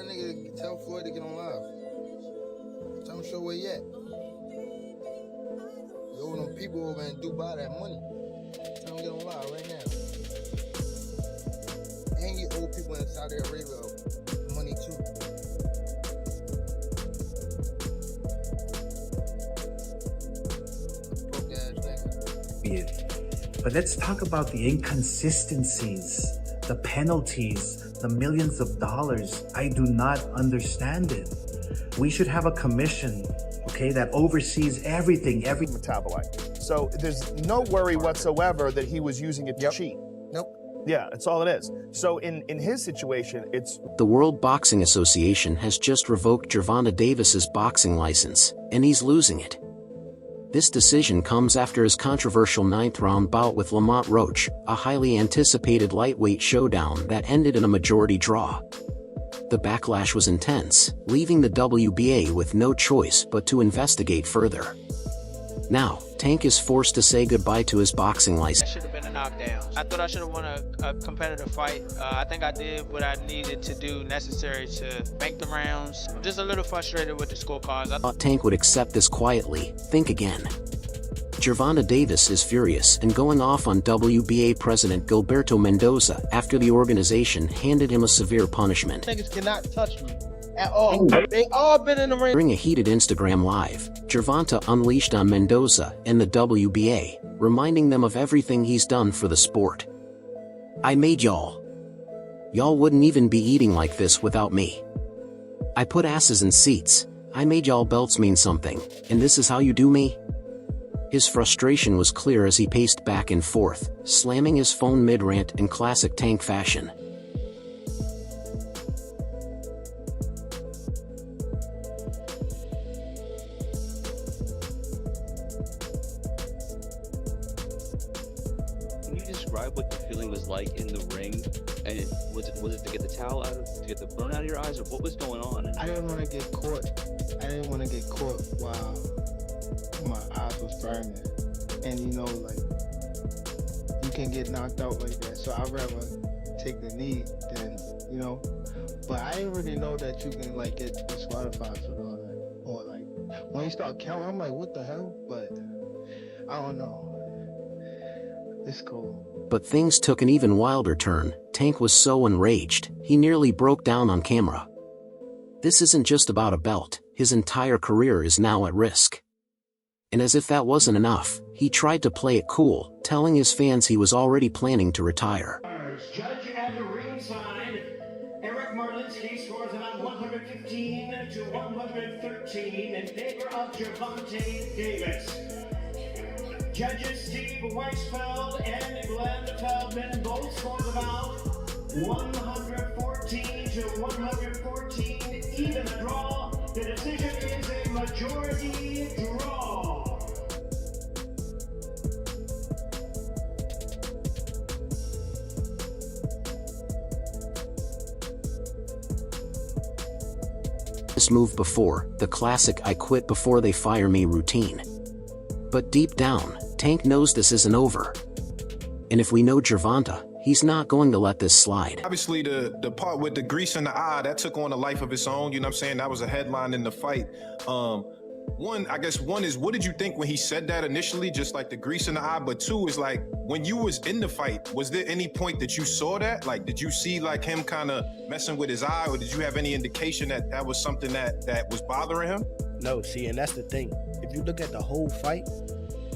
that nigga, tell Floyd to get on live. Tell him show where he at. You owe them people over in Dubai that money. Tell him get on live right now. And you owe people in Saudi Arabia money too. Broke ass nigga. But let's talk about the inconsistencies, the penalties, the millions of dollars. I do not understand it. We should have a commission, okay, that oversees everything, every metabolite. So there's no worry whatsoever that he was using it to cheat. Nope. Yeah, that's all it is. So in his situation, it's... The World Boxing Association has just revoked Gervonta Davis's boxing license, and he's losing it. This decision comes after his controversial 9th-round bout with Lamont Roach, a highly anticipated lightweight showdown that ended in a majority draw. The backlash was intense, leaving the WBA with no choice but to investigate further. Now, Tank is forced to say goodbye to his boxing license. That should have been a knockdown. I thought I should have won a competitive fight. I think I did what I needed to do necessary to bank the rounds. I'm just a little frustrated with the scorecards. I thought Tank would accept this quietly. Think again. Gervonta Davis is furious and going off on WBA President Gilberto Mendoza after the organization handed him a severe punishment. Niggas cannot touch me at all. They all been in the ring. During a heated Instagram live, Gervonta unleashed on Mendoza and the WBA, reminding them of everything he's done for the sport. I made y'all. Y'all wouldn't even be eating like this without me. I put asses in seats. I made y'all belts mean something, and this is how you do me? His frustration was clear as he paced back and forth, slamming his phone mid-rant in classic Tank fashion. Can you describe what the feeling was like in the ring? And was it to get the towel out of, to get the burn out of your eyes, or what was going on? I didn't want to get caught. I didn't want to get caught while my eyes was burning. And you know, like, you can get knocked out like that. So I'd rather take the knee than, you know. But I didn't really know that you can like get disqualified for all that. Or like, when you start counting, I'm like, what the hell? But I don't know. It's cool. But things took an even wilder turn. Tank was so enraged, he nearly broke down on camera. This isn't just about a belt, his entire career is now at risk. And as if that wasn't enough, he tried to play it cool, telling his fans he was already planning to retire. Judge at the ringside, Eric Marlinsky scores about 115 to 113 in favor of Gervonta Davis. Judges Steve Weisfeld and Glenn Feldman both scored about 114 to 114, even a draw. The decision is a majority draw. This move before, the classic I quit before they fire me routine. But deep down, Tank knows this isn't over. And if we know Gervonta, he's not going to let this slide. Obviously, the part with the grease in the eye, that took on a life of its own, you know what I'm saying? That was a headline in the fight. One is, what did you think when he said that initially, just like the grease in the eye? But two is like, when you was in the fight, was there any point that you saw that? Like, did you see like him kind of messing with his eye, or did you have any indication that that was something that was bothering him? No, see, and that's the thing. If you look at the whole fight,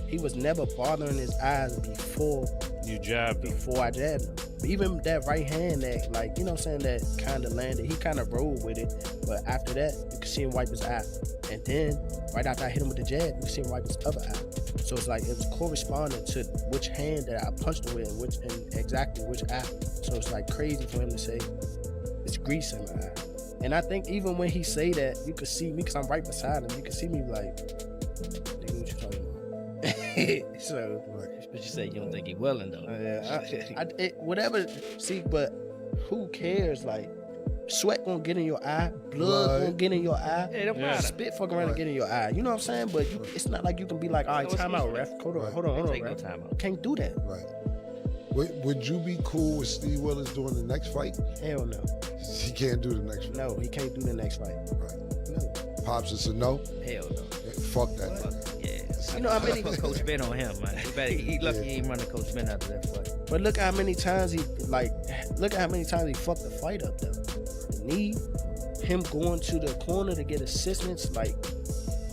he was never bothering his eyes before you jabbed him. Before I jabbed him. Even that right hand that, like, you know what I'm saying, that kind of landed, he kind of rolled with it. But after that, you could see him wipe his eye. And then, right after I hit him with the jab, you could see him wipe his other eye. So it's like, it was corresponding to which hand that I punched him with and exactly which eye. So it's like crazy for him to say, it's grease in my eye. And I think even when he say that, you could see me, because I'm right beside him, you could see me like, nigga, what you talking about? So, but you say you don't think he willing though. Whatever. See, but who cares? Like, sweat gonna get in your eye, blood gonna get in your eye, spit fucking around and get in your eye. You know what I'm saying? But it's not like you can be like, all right, time out, ref. Hold on, ref. Time out. Can't do that. Right. Would you be cool with Steve Willis doing the next fight? Hell no. He can't do the next fight. No, he can't do the next fight. Right. No. Pops, it's a no? Hell no. Yeah, fuck that nigga. Yeah. You know how many Coach Ben on him, man. He lucky he ain't running Coach Ben after that fight. But look how many times he fucked the fight up though. The knee, him going to the corner to get assistance, like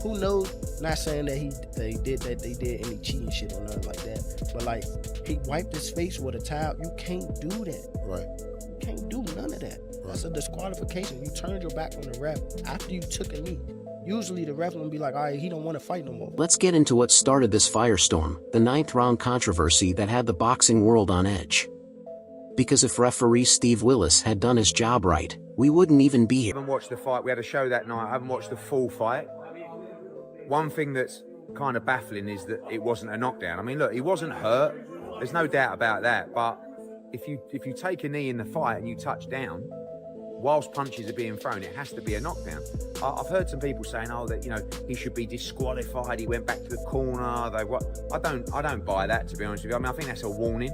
who knows? Not saying that they did any cheating shit or nothing like that. But like he wiped his face with a towel. You can't do that. Right. You can't do none of that. Right. That's a disqualification. You turned your back on the ref after you took a knee. Usually the ref will be like, all right, he don't want to fight no more. Let's get into what started this firestorm, the 9th round controversy that had the boxing world on edge. Because if referee Steve Willis had done his job right, we wouldn't even be here. I haven't watched the fight. We had a show that night. I haven't watched the full fight. One thing that's kind of baffling is that it wasn't a knockdown. I mean, look, he wasn't hurt. There's no doubt about that. But if you take a knee in the fight and you touch down, whilst punches are being thrown, it has to be a knockdown. I've heard some people saying, oh, that, you know, he should be disqualified. He went back to the corner. I don't buy that, to be honest with you. I mean, I think that's a warning.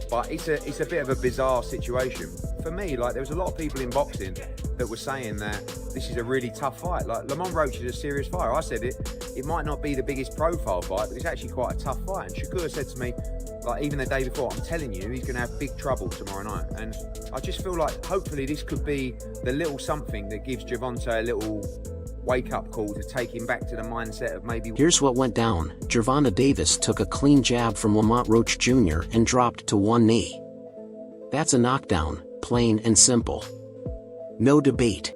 But it's a bit of a bizarre situation. For me, like, there was a lot of people in boxing that were saying that this is a really tough fight. Like, Lamont Roach is a serious fighter. I said it might not be the biggest profile fight, but it's actually quite a tough fight. And Shakur said to me, like, even the day before, I'm telling you, he's going to have big trouble tomorrow night. And I just feel like hopefully this could be the little something that gives Gervonta a little wake-up call to take him back to the mindset of maybe... Here's what went down. Gervonta Davis took a clean jab from Lamont Roach Jr. and dropped to one knee. That's a knockdown, plain and simple. No debate.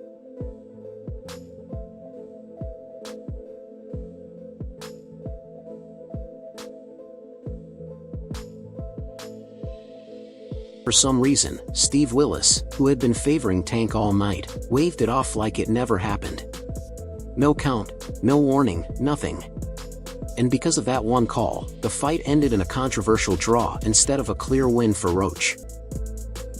For some reason, Steve Willis, who had been favoring Tank all night, waved it off like it never happened. No count, no warning, nothing. And because of that one call, the fight ended in a controversial draw instead of a clear win for Roach.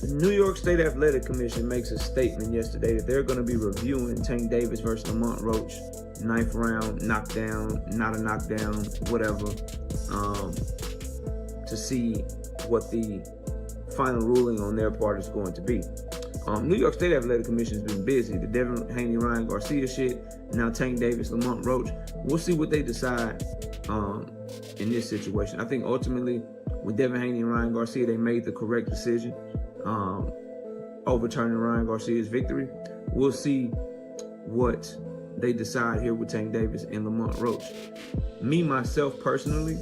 The New York State Athletic Commission makes a statement yesterday that they're going to be reviewing Tank Davis versus Lamont Roach, 9th round, knockdown, not a knockdown, whatever, to see what the final ruling on their part is going to be. New York State Athletic Commission has been busy. The Devin Haney, Ryan Garcia shit, now Tank Davis, Lamont Roach. We'll see what they decide in this situation. I think ultimately with Devin Haney and Ryan Garcia, they made the correct decision, overturning Ryan Garcia's victory. We'll see what they decide here with Tank Davis and Lamont Roach. Me, myself, personally,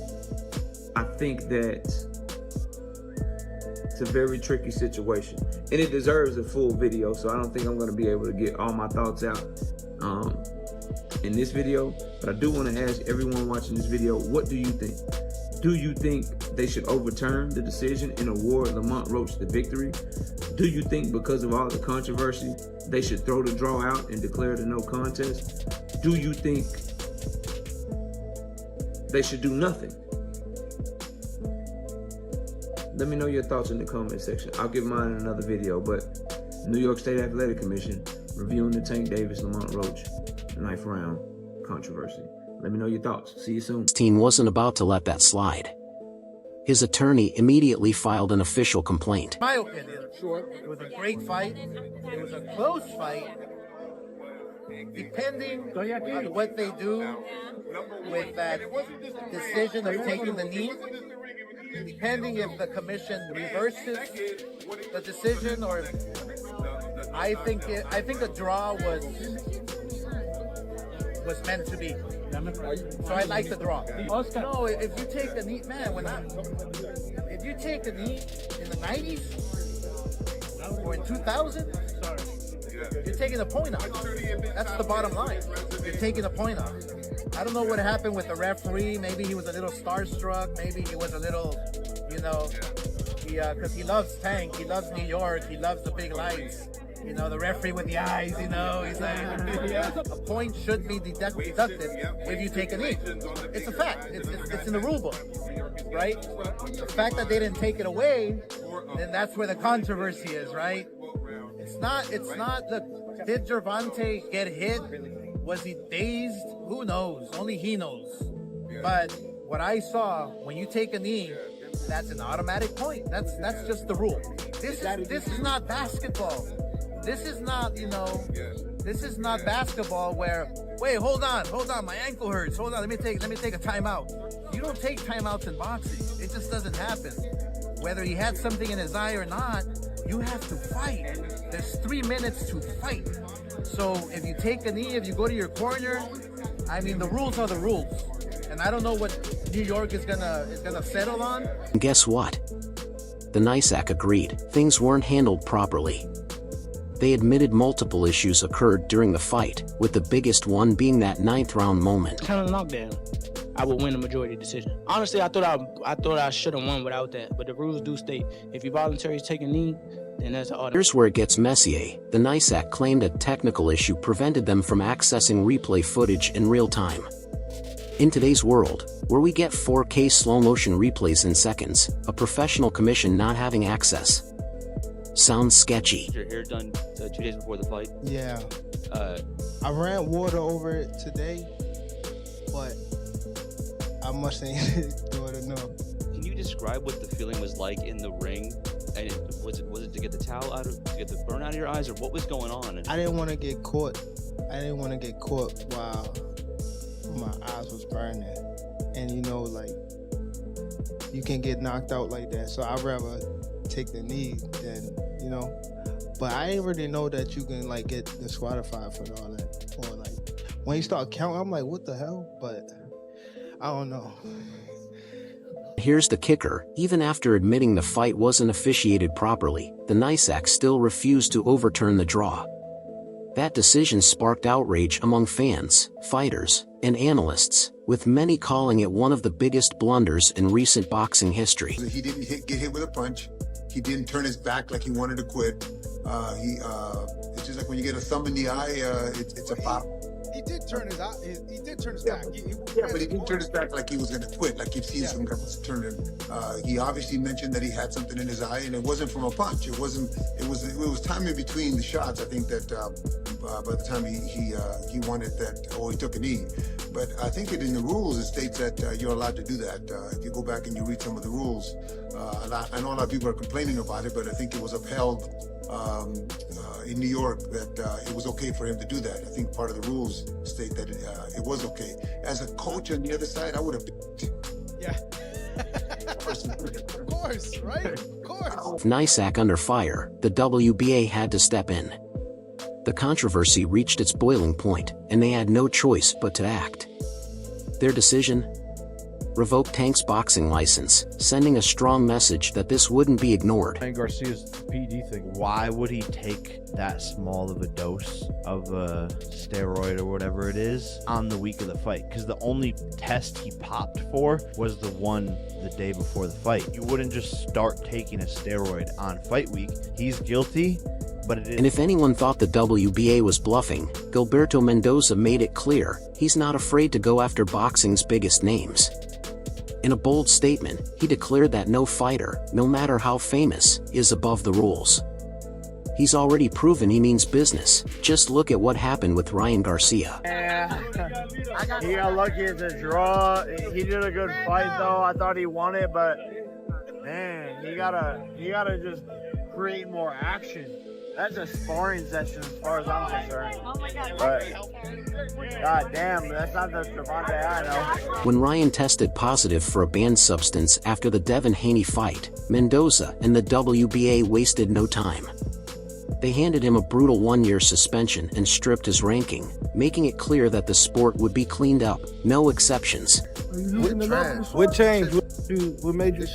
I think that it's a very tricky situation, and it deserves a full video, so I don't think I'm going to be able to get all my thoughts out in this video. But I do want to ask everyone watching this video, what do you think? Do you think they should overturn the decision and award Lamont Roach the victory? Do you think because of all the controversy, they should throw the draw out and declare it a no contest? Do you think they should do nothing? Let me know your thoughts in the comment section. I'll give mine in another video, but New York State Athletic Commission reviewing the Tank Davis, Lamont Roach, 9th round controversy. Let me know your thoughts. See you soon. Steen wasn't about to let that slide. His attorney immediately filed an official complaint. My opinion, it was a great fight. It was a close fight. Depending on what they do with that decision of taking the knee, depending if the commission reverses the decision, or I think the draw was meant to be. So I like the draw. No, if you take the knee, man, if you take the knee in the 90s or in 2000, you're taking a point off. That's the bottom line. You're taking a point off. I don't know what happened with the referee. Maybe he was a little starstruck. Maybe he was a little, because he loves Tank. He loves New York. He loves the big lights. The referee with the eyes, he's like, a point should be deducted if you take a knee. It's a fact. It's in the rule book, right? The fact that they didn't take it away, then that's where the controversy is, right? It's not, look, did Gervonta get hit? Was he dazed? Who knows? Only he knows. But what I saw, when you take a knee, that's an automatic point. That's just the rule. This is not basketball. This is not, this is not basketball where, wait, hold on, my ankle hurts. Hold on, let me take a timeout. You don't take timeouts in boxing. It just doesn't happen. Whether he had something in his eye or not, you have to fight. There's 3 minutes to fight. So if you take a knee, if you go to your corner, I mean, the rules are the rules. And I don't know what New York is gonna settle on. And guess what? The NYSAC agreed things weren't handled properly. They admitted multiple issues occurred during the fight, with the biggest one being that 9th round moment. Kind of knockdown. I would win a majority decision. Honestly, I thought I should have won without that, but the rules do state if you voluntarily take a knee, then that's an automatic. Here's where it gets messy. The NYSAC claimed a technical issue prevented them from accessing replay footage in real time. In today's world, where we get 4K slow-motion replays in seconds, a professional commission not having access sounds sketchy. Your hair done 2 days before the fight? Yeah. I ran water over it today, but I mustn't do it enough. Can you describe what the feeling was like in the ring? And was it to get the towel out to get the burn out of your eyes, or what was going on? I didn't want to get caught. I didn't want to get caught while my eyes was burning, and you can get knocked out like that. So I'd rather take the knee than But I didn't really know that you can get disqualified for all that, or when you start counting, I'm like, what the hell? But I don't know. Here's the kicker: even after admitting the fight wasn't officiated properly, the NYSAC still refused to overturn the draw. That decision sparked outrage among fans, fighters, and analysts, with many calling it one of the biggest blunders in recent boxing history. He didn't get hit with a punch. He didn't turn his back like he wanted to quit. It's just like when you get a thumb in the eye, it's a foul. He did turn his eye. He did turn his back. But he didn't turn his back like he was going to quit, like you've seen some guys turn him. He obviously mentioned that he had something in his eye, and it wasn't from a punch. It was time in between the shots. I think that by the time he wanted that, or he took a knee. But I think in the rules it states that you're allowed to do that. If you go back and you read some of the rules, I know a lot of people are complaining about it, but I think it was upheld in New York that it was okay for him to do that. I think part of the rules state that it was okay. As a coach on the other side, I would have. Yeah. Of course, right? Of course. With NYSAC under fire, the WBA had to step in. The controversy reached its boiling point, and they had no choice but to act. Their decision? Revoke Tank's boxing license, sending a strong message that this wouldn't be ignored. Ryan Garcia's PD thing. Why would he take that small of a dose of a steroid or whatever it is on the week of the fight? Because the only test he popped for was the one the day before the fight. You wouldn't just start taking a steroid on fight week. He's guilty, but it is. And if anyone thought the WBA was bluffing, Gilberto Mendoza made it clear he's not afraid to go after boxing's biggest names. In a bold statement, he declared that no fighter, no matter how famous, is above the rules. He's already proven he means business. Just look at what happened with Ryan Garcia. Yeah, he got lucky as a draw. He did a good fight though. I thought he won it, but man, you gotta just create more action. That's a sparring session as far as I'm concerned. Oh my God. But, God damn, that's not the Gervonta I know. When Ryan tested positive for a banned substance after the Devin Haney fight, Mendoza and the WBA wasted no time. They handed him a brutal 1-year suspension and stripped his ranking, making it clear that the sport would be cleaned up, no exceptions. What changed? What made you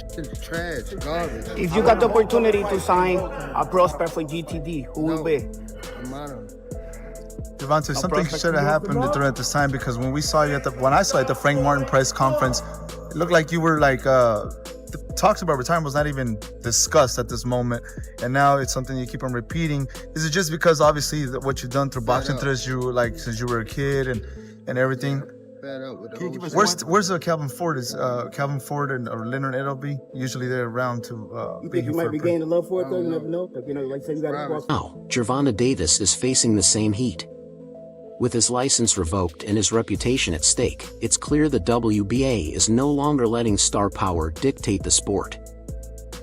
trash? Garbage. If you got the opportunity to sign a prospect for GTD, who will be? Gervonta, something should have happened at this time, because when I saw you at the Frank Martin press conference, it looked like you were the talks about retirement was not even discussed at this moment, and now it's something you keep on repeating. Is it just because obviously what you've done through boxing since you were a kid and everything? Where's Calvin Ford? Is Calvin Ford or Leonard Edelby? Usually they're around to. You think you might be gaining the love for it though? You never know. Like I said, you got to. Now, Gervonta Davis is facing the same heat. With his license revoked and his reputation at stake, it's clear the WBA is no longer letting star power dictate the sport.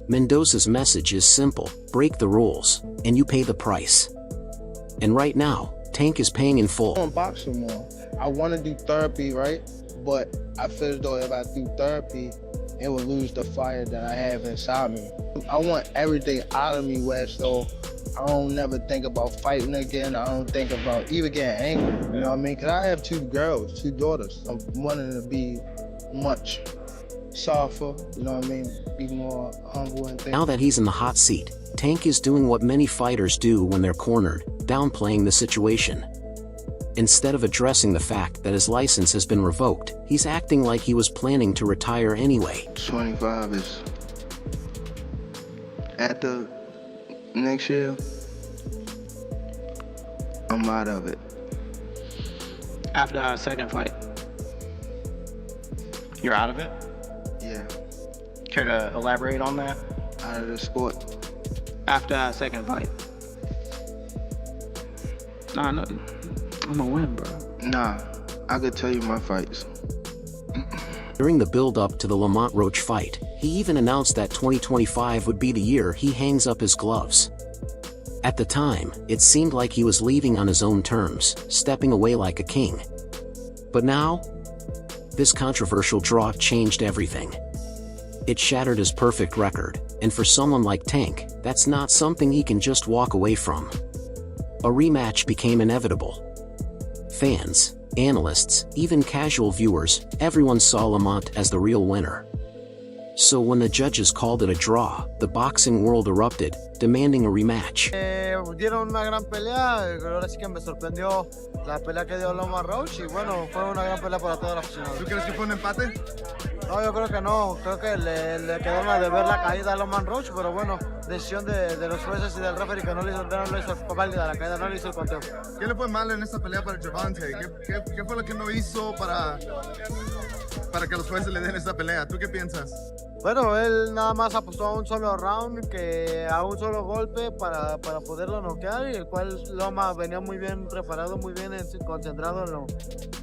Mendoza's message is simple: break the rules, and you pay the price. And right now, Tank is paying in full. I want boxing more. I want to do therapy, right? But I feel as though if I do therapy, it will lose the fire that I have inside me. I want everything out of me, Wes, so I don't never think about fighting again. I don't think about even getting angry, you know what I mean? Because I have 2 girls, 2 daughters. I'm wanting to be much softer, you know what I mean? Be more humble and things. Now that he's in the hot seat, Tank is doing what many fighters do when they're cornered, downplaying the situation. Instead of addressing the fact that his license has been revoked, he's acting like he was planning to retire anyway. 25 is after next year, I'm out of it. After our second fight. You're out of it? Yeah. Care to elaborate on that? Out of the sport. After our second fight. Nah, no, I'm gonna win, bro. Nah, I could tell you my fights. During the build-up to the Lamont Roach fight, he even announced that 2025 would be the year he hangs up his gloves. At the time, it seemed like he was leaving on his own terms, stepping away like a king. But now, this controversial draw changed everything. It shattered his perfect record, and for someone like Tank, that's not something he can just walk away from. A rematch became inevitable. Fans, analysts, even casual viewers, everyone saw Lamont as the real winner. So when the judges called it a draw, the boxing world erupted, demanding a rematch. Dieron una gran pelea, ahora sí que me sorprendió la pelea que dio Lamont Roach y bueno, fue una gran pelea para toda la aficionados. ¿Tú crees que fue un empate? No, yo creo que no, creo que le quedó una de ver la caída a Lamont Roach, pero bueno, decisión de los jueces y del referee que no le hizo válida la caída, no le hizo el conteo. ¿Qué le fue mal en esta pelea para Gervonta? ¿Qué fue lo que no hizo para que los jueces le den esta pelea? ¿Tú qué piensas? Bueno, él nada más apostó a un solo round, a un solo golpe para poderlo noquear, y el cual Loma venía muy bien preparado, muy bien concentrado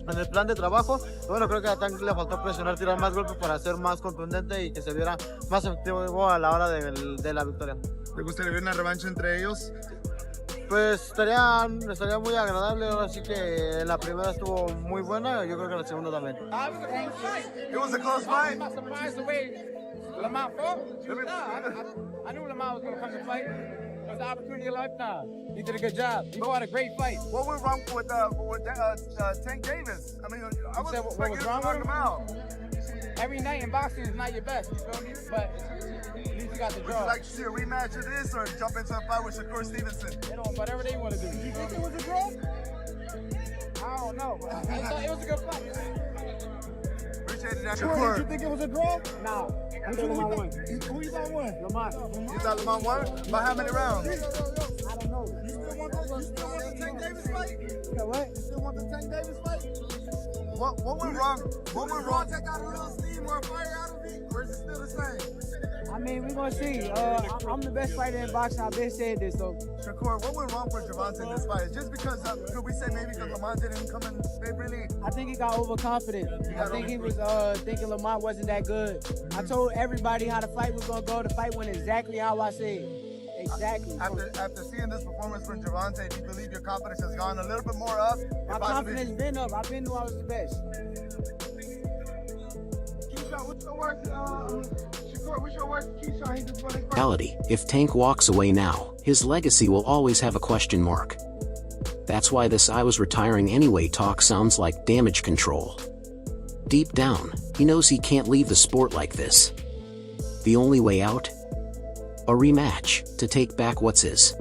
en el plan de trabajo. Bueno, creo que a Tank le faltó presionar, tirar más golpes para ser más contundente y que se viera más efectivo a la hora de la victoria. ¿Te gustaría ver una revancha entre ellos? Pues estaría muy agradable, ahora sí que la primera estuvo muy buena, yo creo que la segunda también. It was a close fight. Lamont fought? I knew Lamont was going to come to fight. It was the opportunity of a lifetime. He did a good job. He fought a great fight. What went wrong with Tank Davis? I mean, I was what was wrong with him? Out. Every night in boxing is not your best, you feel me? But at least you got the draw. Would you like to see a rematch of this or jump into a fight with Shakur Stevenson? They don't, whatever they want to do. You think it was a draw? I don't know. I thought it was a good fight. Appreciate that. Shakur, did you think it was a draw? No. Who you thought won? Lamont. You thought Lamont won? By how many rounds? I don't know. You still want the Tank Davis fight? Yeah, what? You still want the Tank Davis fight? What went wrong? What went wrong? Take out a little steam or a fire out of it, or is it still the same? I mean, we're gonna see. I'm the best fighter in boxing. I've been saying this, so. Shakur, what went wrong for Gervonta in this fight? Just because, could we say maybe because Lamont didn't come in, they really... I think he got overconfident. I think he was thinking Lamont wasn't that good. I told everybody how the fight was gonna go. The fight went exactly how I said. Exactly. After seeing this performance from Gervonta, do you believe your confidence has gone a little bit more up? My confidence been up. I've been knew I was the best. Reality, if Tank walks away now, his legacy will always have a question mark. That's why this "I was retiring anyway" talk sounds like damage control. Deep down, he knows he can't leave the sport like this. The only way out? A rematch, to take back what's his.